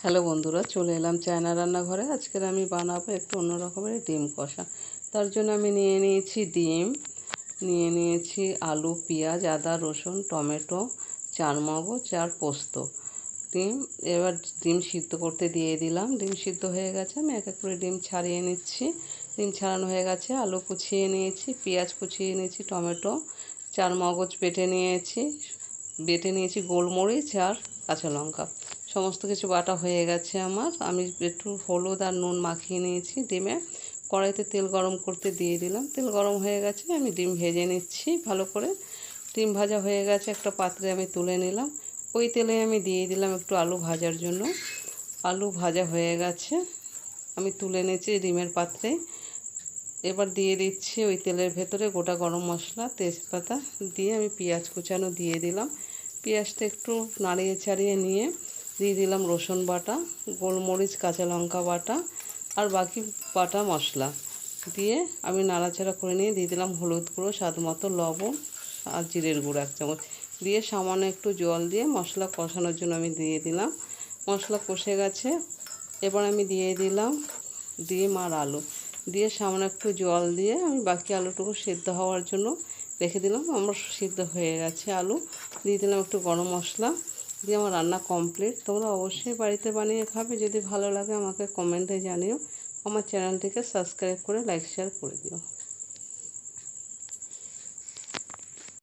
Hello বন্ধুরা, চলে এলাম চায়না রান্নাঘরে। আজকের আমি বানাবো একটু অন্য রকমের ডিম কষা। তার জন্য আমি নিয়ে নিয়েছি ডিম, নিয়ে নিয়েছি আলু, পেঁয়াজ, আদা, রসুন, টমেটো, চারমগজ আর পোস্ত। ডিম এবার ডিম সিদ্ধ করতে দিয়ে দিলাম। ডিম সিদ্ধ হয়ে গেছে, আমি এক এক করে ডিম ছাড়িয়ে নিচ্ছি। ডিম ছাড়ানো হয়ে গেছে, আলু কুচিয়ে নিয়েছি, পেঁয়াজ কুচিয়ে নিয়েছি, টমেটো, চারমগজ বেটে নিয়েছি, গোলমরিচ আর কাঁচা লঙ্কা, সমস্ত কিছু বাটা হয়ে গেছে আমার। আমি একটু হলুদ আর নুন মাখিয়ে নিয়েছি ডিমে। কড়াইতে তেল গরম করতে দিয়ে দিলাম। তেল গরম হয়ে গেছে, আমি ডিম ভেজে নিচ্ছি ভালো করে। ডিম ভাজা হয়ে গেছে, একটা পাত্রে আমি তুলে নিলাম। ওই তেলে আমি দিয়ে দিলাম একটু আলু ভাজার জন্য। আলু ভাজা হয়ে গেছে, আমি তুলে নিয়েছি ডিমের পাত্রে। এবার দিয়ে দিচ্ছি ওই তেলের ভেতরে গোটা গরম মশলা, তেজপাতা দিয়ে আমি পেঁয়াজ কুচানো দিয়ে দিলাম। পেঁয়াজটা একটু নাড়িয়ে চাড়িয়ে নিয়ে দিয়ে দিলাম রসুন বাটা, গোলমরিচ, কাঁচা লঙ্কা বাটা আর বাকি বাটা মশলা দিয়ে আমি নাড়াচাড়া করে নিয়ে দিয়ে দিলাম হলুদ গুঁড়ো, স্বাদ মতো লবণ আর জিরের গুঁড়ো 1 চামচ দিয়ে সামান্য একটু জল দিয়ে মশলা কষানোর জন্য আমি দিয়ে দিলাম। মশলা কষে গেছে, এবার আমি দিয়ে দিলাম ডিম আর আলু দিয়ে সামান্য একটু জল দিয়ে আমি বাকি আলুটুকু সিদ্ধ হওয়ার জন্য রেখে দিলাম। আমার সিদ্ধ হয়ে গেছে আলু। দিয়ে দিলাম একটু গরম মশলা দিয়ে আমার রান্না কমপ্লিট। তোমরা অবশ্যই বাড়িতে বানিয়ে খাবে। যদি ভালো লাগে আমাকে কমেন্টে জানিও। আমার চ্যানেলটিকে সাবস্ক্রাইব করে লাইক শেয়ার করে দিও।